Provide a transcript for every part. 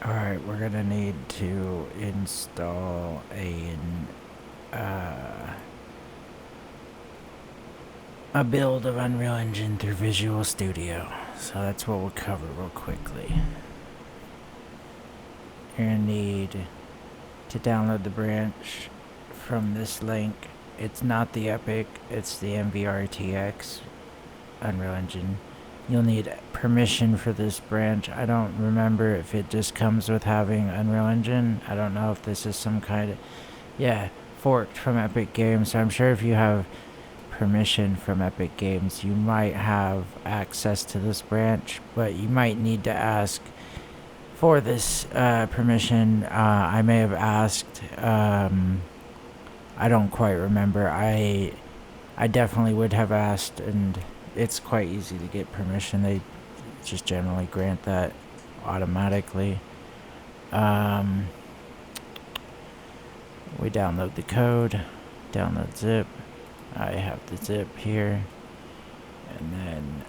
Alright, we're gonna need to install a build of Unreal Engine through Visual Studio. So that's what we'll cover real quickly. You're gonna need to download the branch from this link. It's not the Epic, it's the RTX Unreal Engine. You'll need permission for this branch. I don't remember if it just comes with having Unreal Engine. I don't know if this is some kind of... Yeah, forked from Epic Games. So I'm sure if you have permission from Epic Games, you might have access to this branch, but you might need to ask for this permission. I may have asked. I don't quite remember. I definitely would have asked, and it's quite easy to get permission. They just generally grant that automatically. We download the code, download zip. I have the zip here, and then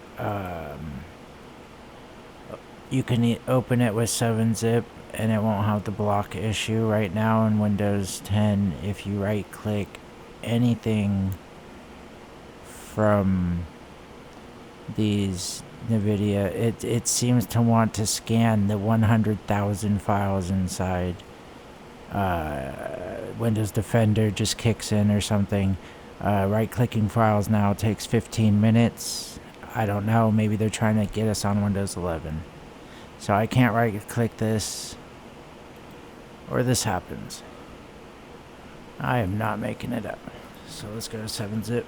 you can open it with 7-zip, and it won't have the block issue. Right now in Windows 10, if you right click anything from these Nvidia, it seems to want to scan the 100,000 files inside. Windows Defender just kicks in or something. Right clicking files now takes 15 minutes. I don't know, maybe they're trying to get us on Windows 11. So I can't right click this, or this happens. I am not making it up. So let's go to 7-zip.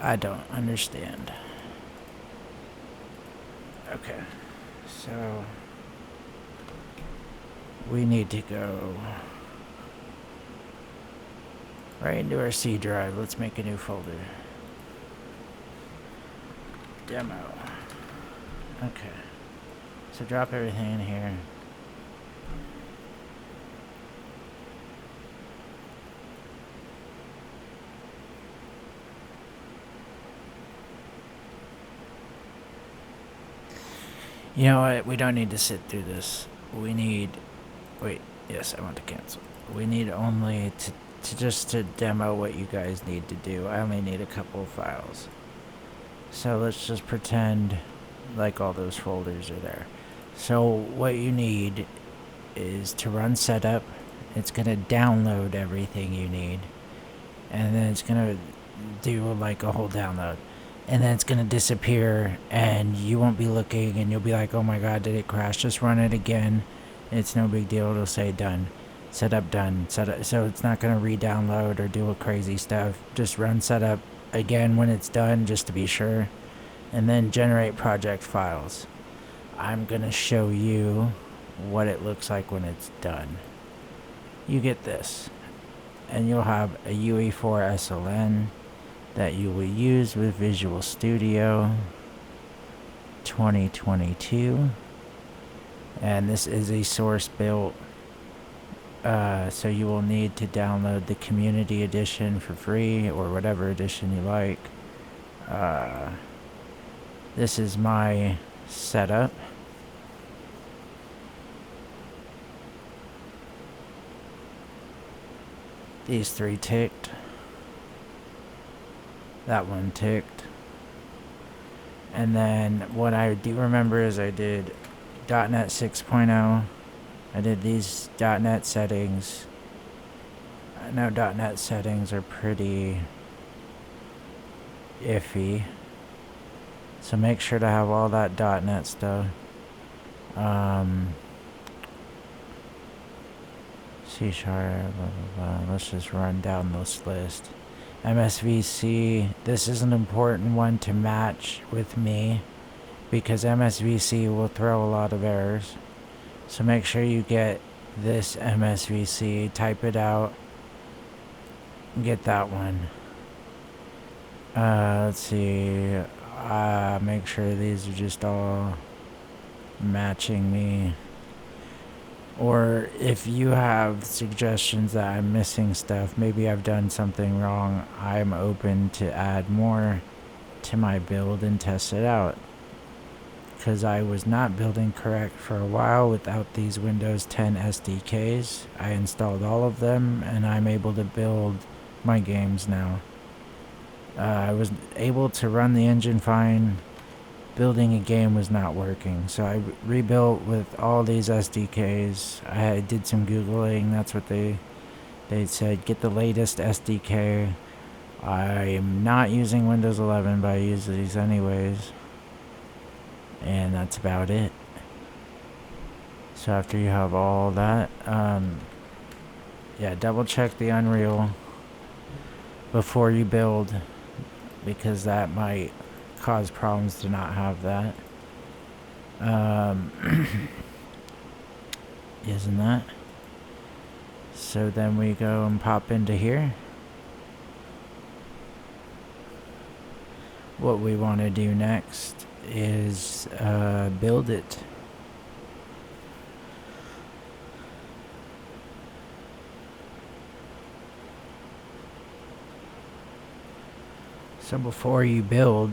I don't understand. Okay, so we need to go right into our C drive. Let's make a new folder. Demo. Okay, so drop everything in here. You know what? We don't need to sit through this. We need... Wait, yes, I want to cancel. We need only to just to demo what you guys need to do. I only need a couple of files. So let's just pretend like all those folders are there. So what you need is to run setup. It's going to download everything you need. And then it's going to do like a whole download. And then it's going to disappear, and you won't be looking, and you'll be like, oh my god, did it crash? Just run it again. It's no big deal. It'll say done. Setup done. Setup. So it's not going to re-download or do a crazy stuff. Just run setup again when it's done, just to be sure. And then generate project files. I'm going to show you what it looks like when it's done. You get this. And you'll have a UE4 SLN that you will use with Visual Studio 2022, and this is a source built, so you will need to download the community edition for free, or whatever edition you like. This is my setup. These 3 ticked. That one ticked. And then what I do remember is I did .NET 6.0. I did these .NET settings. I know .NET settings are pretty iffy. So make sure to have all that .NET stuff. C#, blah, blah, blah. Let's just run down this list. MSVC, this is an important one to match with me, because MSVC will throw a lot of errors. So make sure you get this MSVC, type it out, get that one. Let's see, make sure these are just all matching me. Or if you have suggestions that I'm missing stuff, maybe I've done something wrong, I'm open to add more to my build and test it out. Because I was not building correct for a while without these Windows 10 SDKs. I installed all of them and I'm able to build my games now. I was able to run the engine fine. Building a game was not working, so I rebuilt with all these SDKs. I did some Googling. That's what they said, get the latest SDK. I'm not using Windows 11, but I use these anyways. And that's about it. So after you have all that, yeah, double check the Unreal before you build, because that might cause problems to not have that. Isn't that? So then we go and pop into here. What we want to do next is build it. So before you build,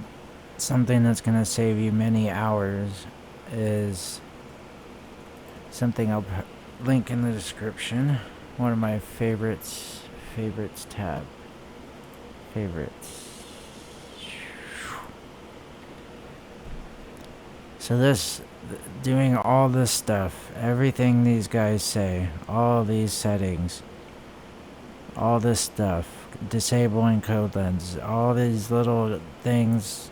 something that's going to save you many hours is something I'll link in the description. One of my favorites tab. Favorites. So this, doing all this stuff, everything these guys say, all these settings, all this stuff, disabling code lens, all these little things,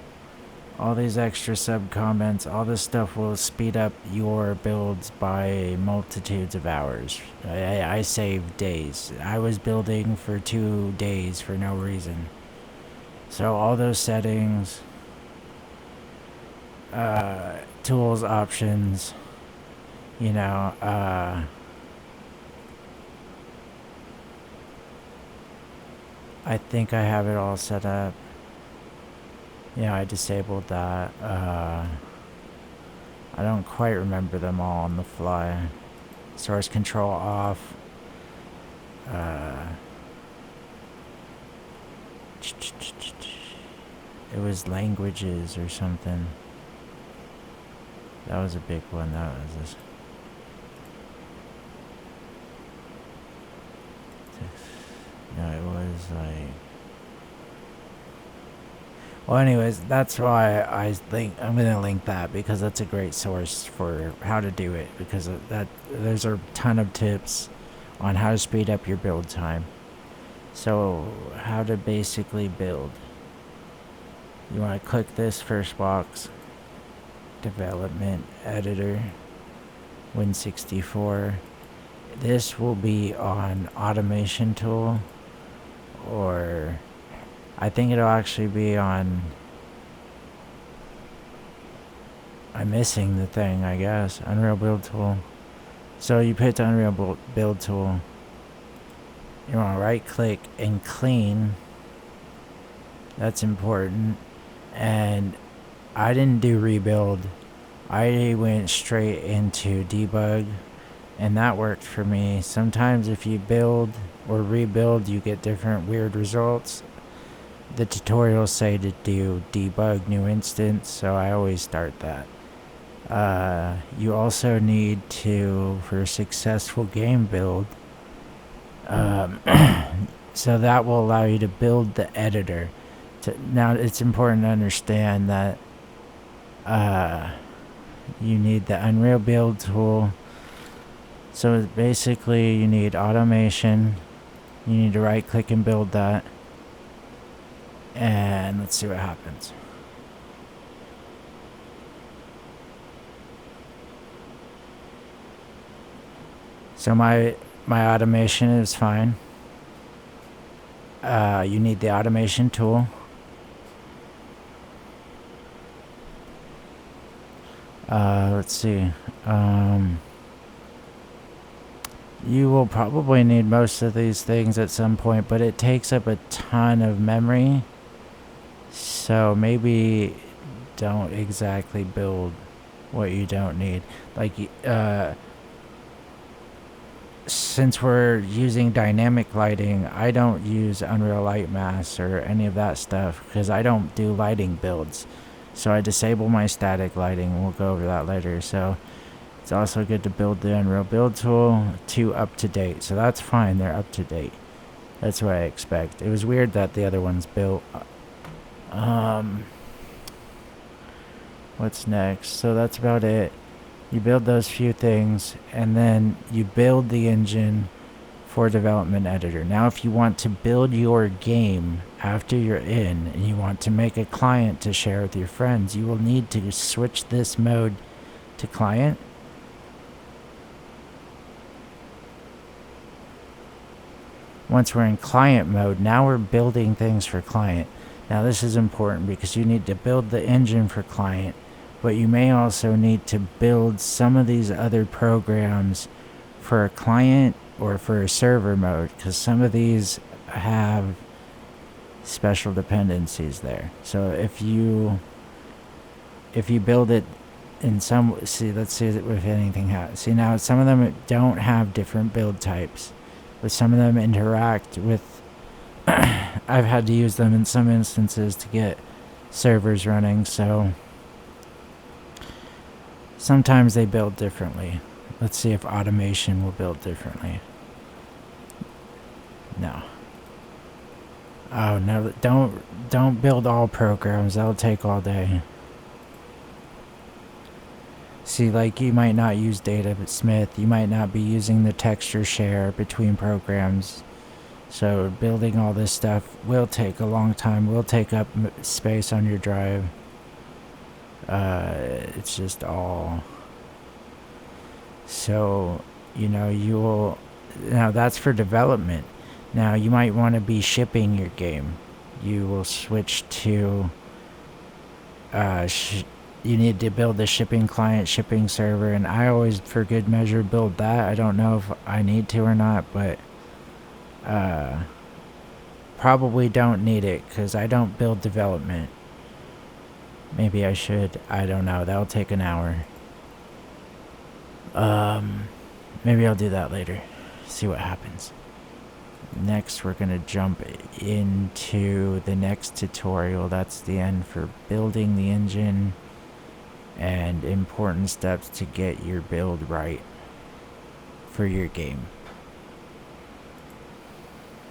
all these extra sub comments, all this stuff will speed up your builds by multitudes of hours. I saved days. I was building for 2 days for no reason. So all those settings, tools, options, you know, I think I have it all set up. Yeah, I disabled that. I don't quite remember them all on the fly. Source control off. It was languages or something. That was a big one. That was this. No, it was like. Well, anyways, that's why I'm gonna link that, because that's a great source for how to do it. Because there's a ton of tips on how to speed up your build time. So, how to basically build. You want to click this first box. Development editor. Win64. This will be on automation tool, or I think it'll actually be on. I'm missing the thing, I guess. Unreal Build Tool. So you put the Unreal Build Tool. You want to right click and clean. That's important. And I didn't do rebuild. I went straight into debug, and that worked for me. Sometimes if you build or rebuild, you get different weird results. The tutorials say to do debug new instance, so I always start that. You also need to, for a successful game build, so that will allow you to build the editor. Now it's important to understand that you need the Unreal Build tool. So basically you need automation. You need to right click and build that. And let's see what happens. So my automation is fine. You need the automation tool. Let's see. You will probably need most of these things at some point, but it takes up a ton of memory. So maybe don't exactly build what you don't need. Like, since we're using dynamic lighting, I don't use Unreal Light Mask or any of that stuff because I don't do lighting builds. So I disable my static lighting. We'll go over that later. So it's also good to build the Unreal Build tool to up to date. So that's fine. They're up to date. That's what I expect. It was weird that the other one's built. What's next? So that's about it. You build those few things, and then you build the engine for development editor. Now, if you want to build your game after you're in, and you want to make a client to share with your friends, you will need to switch this mode to client. Once we're in client mode, now we're building things for client. Now this is important because you need to build the engine for client, but you may also need to build some of these other programs for a client or for a server mode, because some of these have special dependencies there. So if you build it in some, let's see if anything has. See, now some of them don't have different build types, but some of them interact with I've had to use them in some instances to get servers running, so sometimes they build differently. Let's see if automation will build differently. No. Oh no, don't build all programs. That'll take all day. See, like, you might not use Datasmith. You might not be using the texture share between programs. So building all this stuff will take a long time, will take up space on your drive. It's just all... So, you know, you will... Now that's for development. Now you might want to be shipping your game. You will switch to... you need to build the shipping client, shipping server, and I always, for good measure, build that. I don't know if I need to or not, but... probably don't need it because I don't build development. Maybe I should. I don't know. That'll take an hour. Maybe I'll do that later. See what happens. Next, we're going to jump into the next tutorial. That's the end for building the engine and important steps to get your build right for your game.